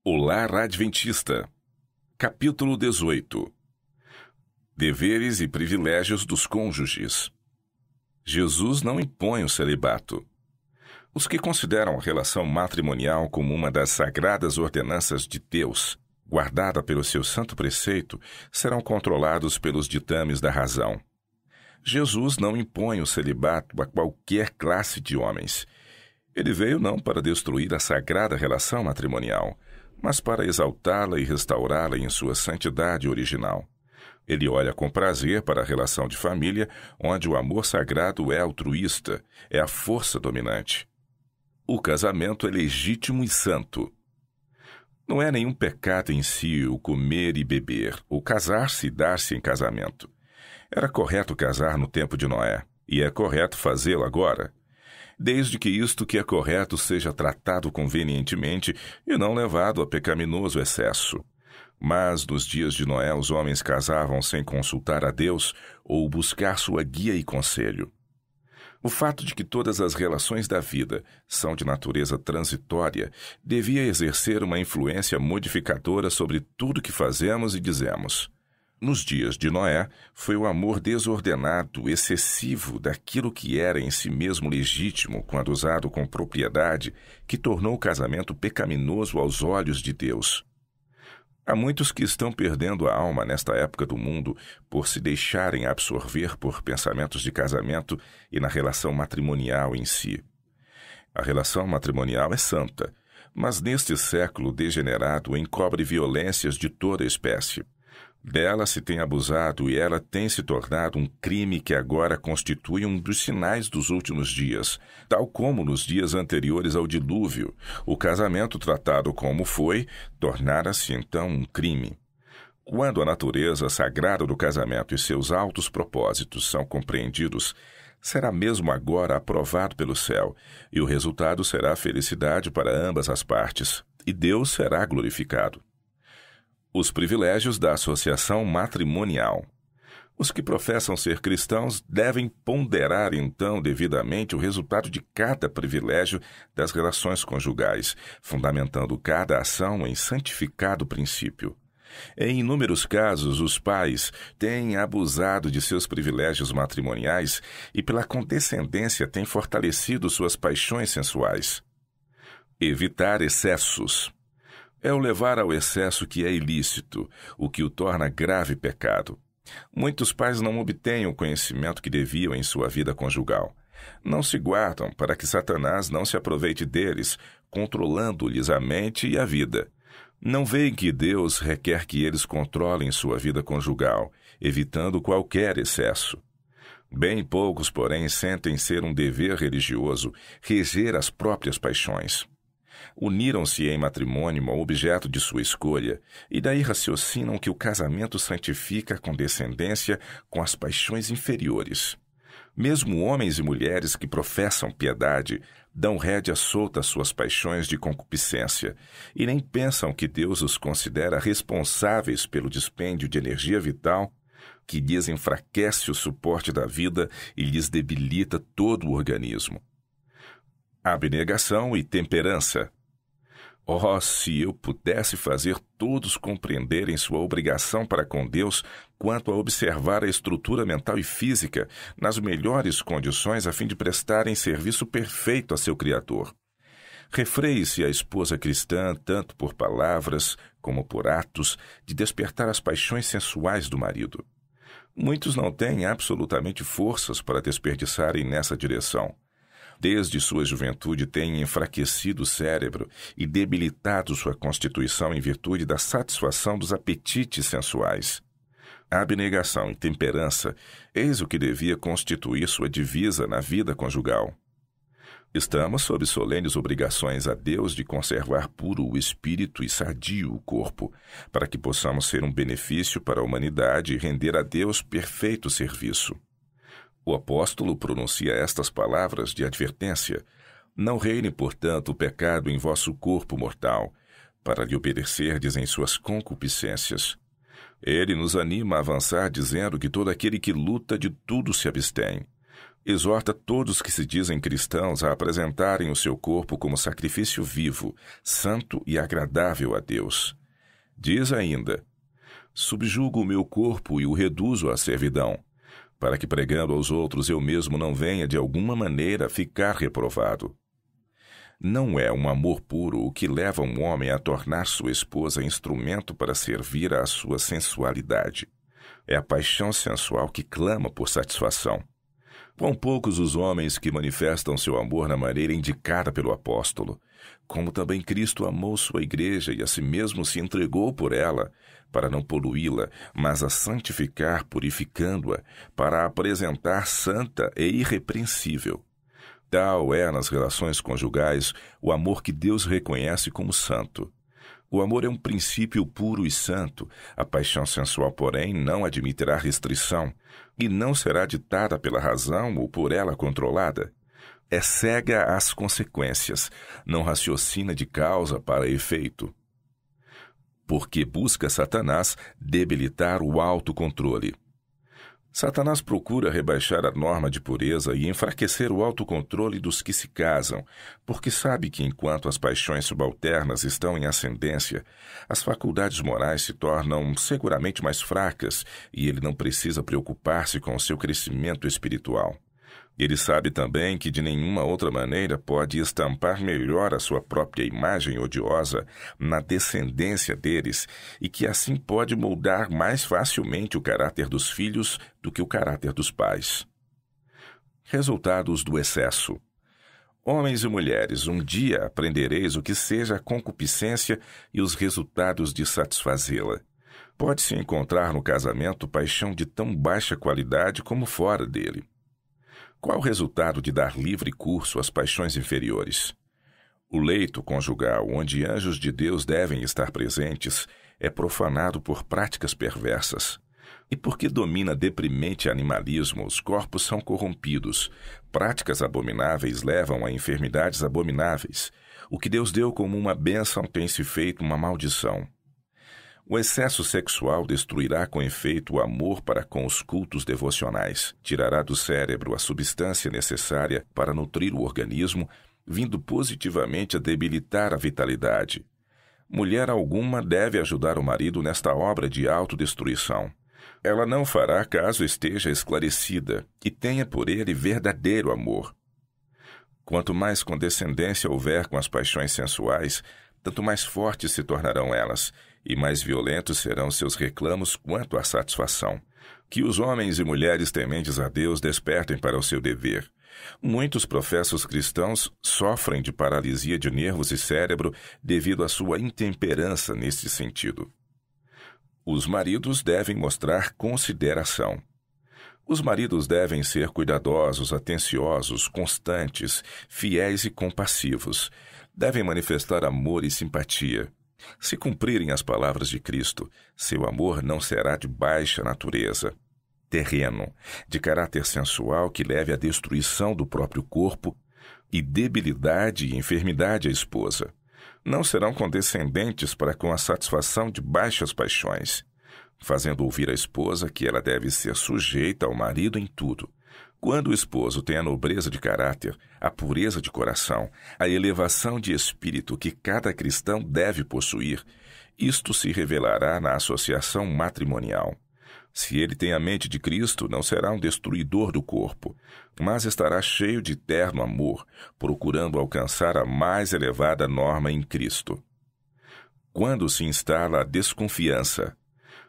O Lar Adventista, capítulo 18. Deveres e privilégios dos cônjuges. Jesus não impõe o celibato. Os que consideram a relação matrimonial como uma das sagradas ordenanças de Deus, guardada pelo seu santo preceito, serão controlados pelos ditames da razão. Jesus não impõe o celibato a qualquer classe de homens. Ele veio não para destruir a sagrada relação matrimonial, mas para exaltá-la e restaurá-la em sua santidade original. Ele olha com prazer para a relação de família, onde o amor sagrado é altruísta, é a força dominante. O casamento é legítimo e santo. Não é nenhum pecado em si o comer e beber, ou casar-se e dar-se em casamento. Era correto casar no tempo de Noé, e é correto fazê-lo agora, desde que isto que é correto seja tratado convenientemente e não levado a pecaminoso excesso. Mas nos dias de Noé os homens casavam sem consultar a Deus ou buscar sua guia e conselho. O fato de que todas as relações da vida são de natureza transitória devia exercer uma influência modificadora sobre tudo que fazemos e dizemos. Nos dias de Noé, foi o amor desordenado, excessivo daquilo que era em si mesmo legítimo, quando usado com propriedade, que tornou o casamento pecaminoso aos olhos de Deus. Há muitos que estão perdendo a alma nesta época do mundo por se deixarem absorver por pensamentos de casamento e na relação matrimonial em si. A relação matrimonial é santa, mas neste século degenerado encobre violências de toda espécie. Dela se tem abusado e ela tem se tornado um crime que agora constitui um dos sinais dos últimos dias, tal como nos dias anteriores ao dilúvio. O casamento tratado como foi, tornara-se então um crime. Quando a natureza sagrada do casamento e seus altos propósitos são compreendidos, será mesmo agora aprovado pelo céu, e o resultado será felicidade para ambas as partes, e Deus será glorificado. Os privilégios da associação matrimonial. Os que professam ser cristãos devem ponderar então devidamente o resultado de cada privilégio das relações conjugais, fundamentando cada ação em santificado princípio. Em inúmeros casos, os pais têm abusado de seus privilégios matrimoniais e pela condescendência têm fortalecido suas paixões sensuais. Evitar excessos. É o levar ao excesso que é ilícito, o que o torna grave pecado. Muitos pais não obtêm o conhecimento que deviam em sua vida conjugal. Não se guardam para que Satanás não se aproveite deles, controlando-lhes a mente e a vida. Não veem que Deus requer que eles controlem sua vida conjugal, evitando qualquer excesso. Bem poucos, porém, sentem ser um dever religioso reger as próprias paixões. Uniram-se em matrimônio ao objeto de sua escolha, e daí raciocinam que o casamento santifica a condescendência com as paixões inferiores. Mesmo homens e mulheres que professam piedade dão rédea solta às suas paixões de concupiscência, e nem pensam que Deus os considera responsáveis pelo dispêndio de energia vital que lhes enfraquece o suporte da vida e lhes debilita todo o organismo. Abnegação e temperança. Oh, se eu pudesse fazer todos compreenderem sua obrigação para com Deus quanto a observar a estrutura mental e física nas melhores condições a fim de prestarem serviço perfeito a seu Criador. Refreie-se a esposa cristã, tanto por palavras como por atos, de despertar as paixões sensuais do marido. Muitos não têm absolutamente forças para desperdiçarem nessa direção. Desde sua juventude têm enfraquecido o cérebro e debilitado sua constituição em virtude da satisfação dos apetites sensuais. A abnegação e temperança, eis o que devia constituir sua divisa na vida conjugal. Estamos sob solenes obrigações a Deus de conservar puro o espírito e sadio o corpo, para que possamos ser um benefício para a humanidade e render a Deus perfeito serviço. O apóstolo pronuncia estas palavras de advertência: não reine, portanto, o pecado em vosso corpo mortal, para lhe obedecerdes em suas concupiscências. Ele nos anima a avançar dizendo que todo aquele que luta de tudo se abstém. Exorta todos que se dizem cristãos a apresentarem o seu corpo como sacrifício vivo, santo e agradável a Deus. Diz ainda: subjugo o meu corpo e o reduzo à servidão, para que pregando aos outros eu mesmo não venha de alguma maneira ficar reprovado. Não é um amor puro o que leva um homem a tornar sua esposa instrumento para servir à sua sensualidade. É a paixão sensual que clama por satisfação. Quão poucos os homens que manifestam seu amor na maneira indicada pelo apóstolo, como também Cristo amou sua igreja e a si mesmo se entregou por ela, para não poluí-la, mas a santificar, purificando-a, para a apresentar santa e irrepreensível. Tal é, nas relações conjugais, o amor que Deus reconhece como santo. O amor é um princípio puro e santo, a paixão sensual, porém, não admitirá restrição, e não será ditada pela razão ou por ela controlada. É cega às consequências, não raciocina de causa para efeito. Porque busca Satanás debilitar o autocontrole. Satanás procura rebaixar a norma de pureza e enfraquecer o autocontrole dos que se casam, porque sabe que enquanto as paixões subalternas estão em ascendência, as faculdades morais se tornam seguramente mais fracas e ele não precisa preocupar-se com o seu crescimento espiritual. Ele sabe também que de nenhuma outra maneira pode estampar melhor a sua própria imagem odiosa na descendência deles e que assim pode moldar mais facilmente o caráter dos filhos do que o caráter dos pais. Resultados do excesso. Homens e mulheres, um dia aprendereis o que seja a concupiscência e os resultados de satisfazê-la. Pode-se encontrar no casamento paixão de tão baixa qualidade como fora dele. Qual o resultado de dar livre curso às paixões inferiores? O leito conjugal, onde anjos de Deus devem estar presentes, é profanado por práticas perversas. E porque domina deprimente animalismo, os corpos são corrompidos. Práticas abomináveis levam a enfermidades abomináveis. O que Deus deu como uma bênção tem se feito uma maldição. O excesso sexual destruirá com efeito o amor para com os cultos devocionais, tirará do cérebro a substância necessária para nutrir o organismo, vindo positivamente a debilitar a vitalidade. Mulher alguma deve ajudar o marido nesta obra de autodestruição. Ela não fará caso esteja esclarecida e tenha por ele verdadeiro amor. Quanto mais condescendência houver com as paixões sensuais, tanto mais fortes se tornarão elas, e mais violentos serão seus reclamos quanto à satisfação. Que os homens e mulheres tementes a Deus despertem para o seu dever. Muitos professos cristãos sofrem de paralisia de nervos e cérebro devido à sua intemperança neste sentido. Os maridos devem mostrar consideração. Os maridos devem ser cuidadosos, atenciosos, constantes, fiéis e compassivos. Devem manifestar amor e simpatia. Se cumprirem as palavras de Cristo, seu amor não será de baixa natureza, terreno, de caráter sensual que leve à destruição do próprio corpo e debilidade e enfermidade à esposa. Não serão condescendentes para com a satisfação de baixas paixões, fazendo ouvir à esposa que ela deve ser sujeita ao marido em tudo. Quando o esposo tem a nobreza de caráter, a pureza de coração, a elevação de espírito que cada cristão deve possuir, isto se revelará na associação matrimonial. Se ele tem a mente de Cristo, não será um destruidor do corpo, mas estará cheio de terno amor, procurando alcançar a mais elevada norma em Cristo. Quando se instala a desconfiança,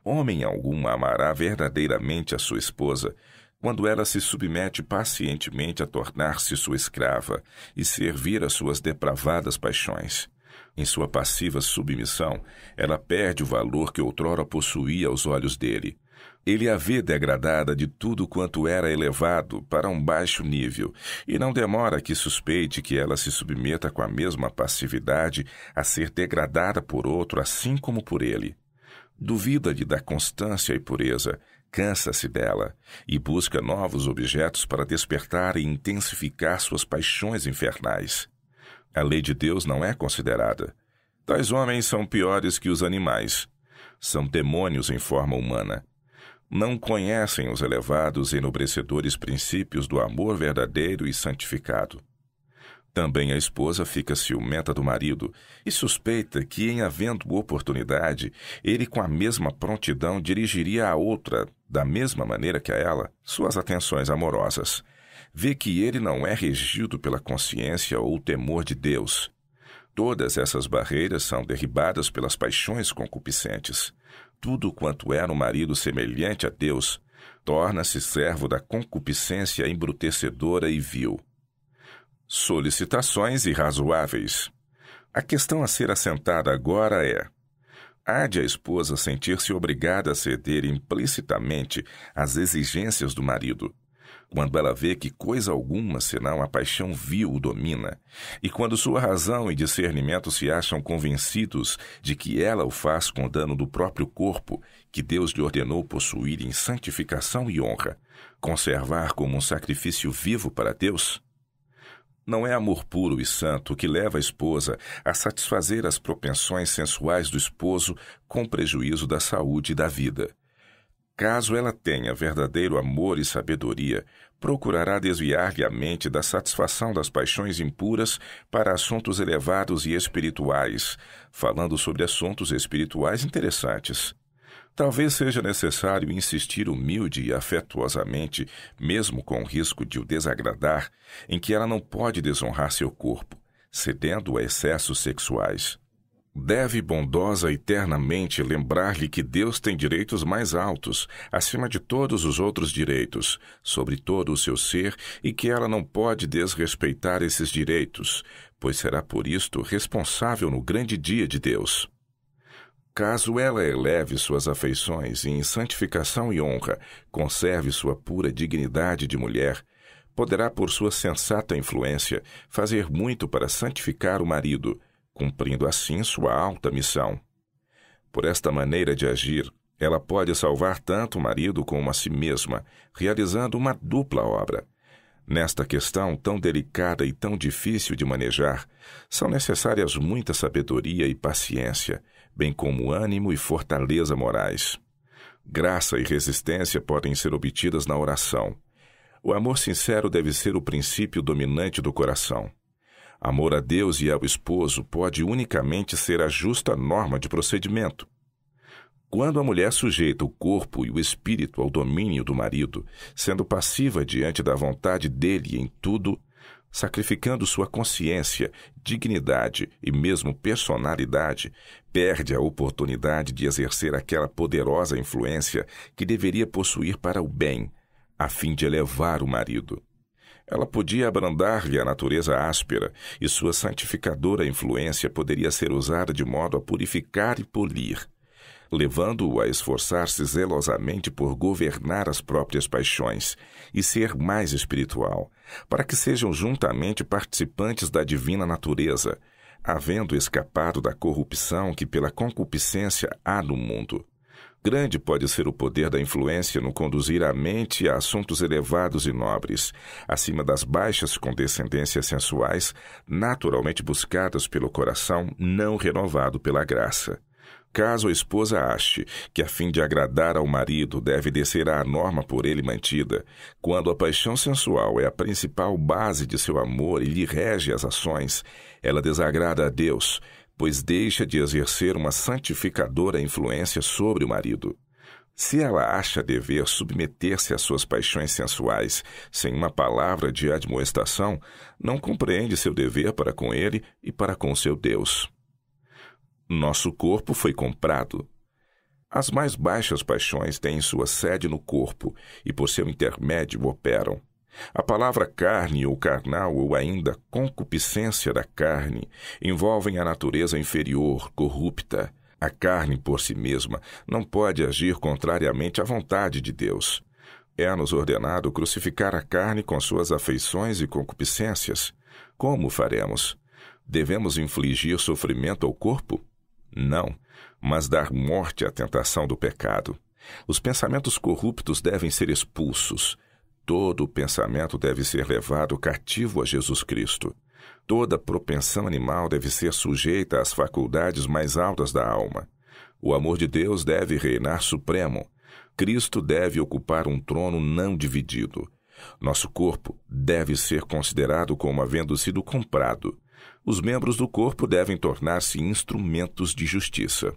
homem algum amará verdadeiramente a sua esposa, quando ela se submete pacientemente a tornar-se sua escrava e servir às suas depravadas paixões. Em sua passiva submissão, ela perde o valor que outrora possuía aos olhos dele. Ele a vê degradada de tudo quanto era elevado para um baixo nível, e não demora que suspeite que ela se submeta com a mesma passividade a ser degradada por outro, assim como por ele. Duvida-lhe da constância e pureza, cansa-se dela e busca novos objetos para despertar e intensificar suas paixões infernais. A lei de Deus não é considerada. Tais homens são piores que os animais. São demônios em forma humana. Não conhecem os elevados e enobrecedores princípios do amor verdadeiro e santificado. Também a esposa fica ciumenta do marido e suspeita que, em havendo oportunidade, ele com a mesma prontidão dirigiria a outra, da mesma maneira que a ela, suas atenções amorosas. Vê que ele não é regido pela consciência ou o temor de Deus. Todas essas barreiras são derribadas pelas paixões concupiscentes. Tudo quanto é no marido semelhante a Deus, torna-se servo da concupiscência embrutecedora e vil. Solicitações irrazoáveis. A questão a ser assentada agora é: há de a esposa sentir-se obrigada a ceder implicitamente às exigências do marido, quando ela vê que coisa alguma senão a paixão vil o domina, e quando sua razão e discernimento se acham convencidos de que ela o faz com dano do próprio corpo, que Deus lhe ordenou possuir em santificação e honra, conservar como um sacrifício vivo para Deus? Não é amor puro e santo que leva a esposa a satisfazer as propensões sensuais do esposo com prejuízo da saúde e da vida. Caso ela tenha verdadeiro amor e sabedoria, procurará desviar-lhe a mente da satisfação das paixões impuras para assuntos elevados e espirituais, falando sobre assuntos espirituais interessantes. Talvez seja necessário insistir humilde e afetuosamente, mesmo com o risco de o desagradar, em que ela não pode desonrar seu corpo, cedendo a excessos sexuais. Deve bondosa e ternamente lembrar-lhe que Deus tem direitos mais altos, acima de todos os outros direitos, sobre todo o seu ser, e que ela não pode desrespeitar esses direitos, pois será por isto responsável no grande dia de Deus. Caso ela eleve suas afeições e em santificação e honra conserve sua pura dignidade de mulher, poderá, por sua sensata influência, fazer muito para santificar o marido, cumprindo assim sua alta missão. Por esta maneira de agir, ela pode salvar tanto o marido como a si mesma, realizando uma dupla obra. Nesta questão tão delicada e tão difícil de manejar, são necessárias muita sabedoria e paciência, bem como ânimo e fortaleza morais. Graça e resistência podem ser obtidas na oração. O amor sincero deve ser o princípio dominante do coração. Amor a Deus e ao esposo pode unicamente ser a justa norma de procedimento. Quando a mulher sujeita o corpo e o espírito ao domínio do marido, sendo passiva diante da vontade dele em tudo, sacrificando sua consciência, dignidade e mesmo personalidade, perde a oportunidade de exercer aquela poderosa influência que deveria possuir para o bem, a fim de elevar o marido. Ela podia abrandar-lhe a natureza áspera, e sua santificadora influência poderia ser usada de modo a purificar e polir, levando-o a esforçar-se zelosamente por governar as próprias paixões e ser mais espiritual, para que sejam juntamente participantes da divina natureza, havendo escapado da corrupção que pela concupiscência há no mundo. Grande pode ser o poder da influência no conduzir a mente a assuntos elevados e nobres, acima das baixas condescendências sensuais, naturalmente buscadas pelo coração não renovado pela graça. Caso a esposa ache que, a fim de agradar ao marido, deve descer à norma por ele mantida, quando a paixão sensual é a principal base de seu amor e lhe rege as ações, ela desagrada a Deus, pois deixa de exercer uma santificadora influência sobre o marido. Se ela acha dever submeter-se às suas paixões sensuais sem uma palavra de admoestação, não compreende seu dever para com ele e para com seu Deus. Nosso corpo foi comprado. As mais baixas paixões têm sua sede no corpo e por seu intermédio operam. A palavra carne ou carnal ou ainda concupiscência da carne envolvem a natureza inferior, corrupta. A carne por si mesma não pode agir contrariamente à vontade de Deus. É-nos ordenado crucificar a carne com suas afeições e concupiscências. Como faremos? Devemos infligir sofrimento ao corpo? Não, mas dar morte à tentação do pecado. Os pensamentos corruptos devem ser expulsos. Todo pensamento deve ser levado cativo a Jesus Cristo. Toda propensão animal deve ser sujeita às faculdades mais altas da alma. O amor de Deus deve reinar supremo. Cristo deve ocupar um trono não dividido. Nosso corpo deve ser considerado como havendo sido comprado. Os membros do corpo devem tornar-se instrumentos de justiça.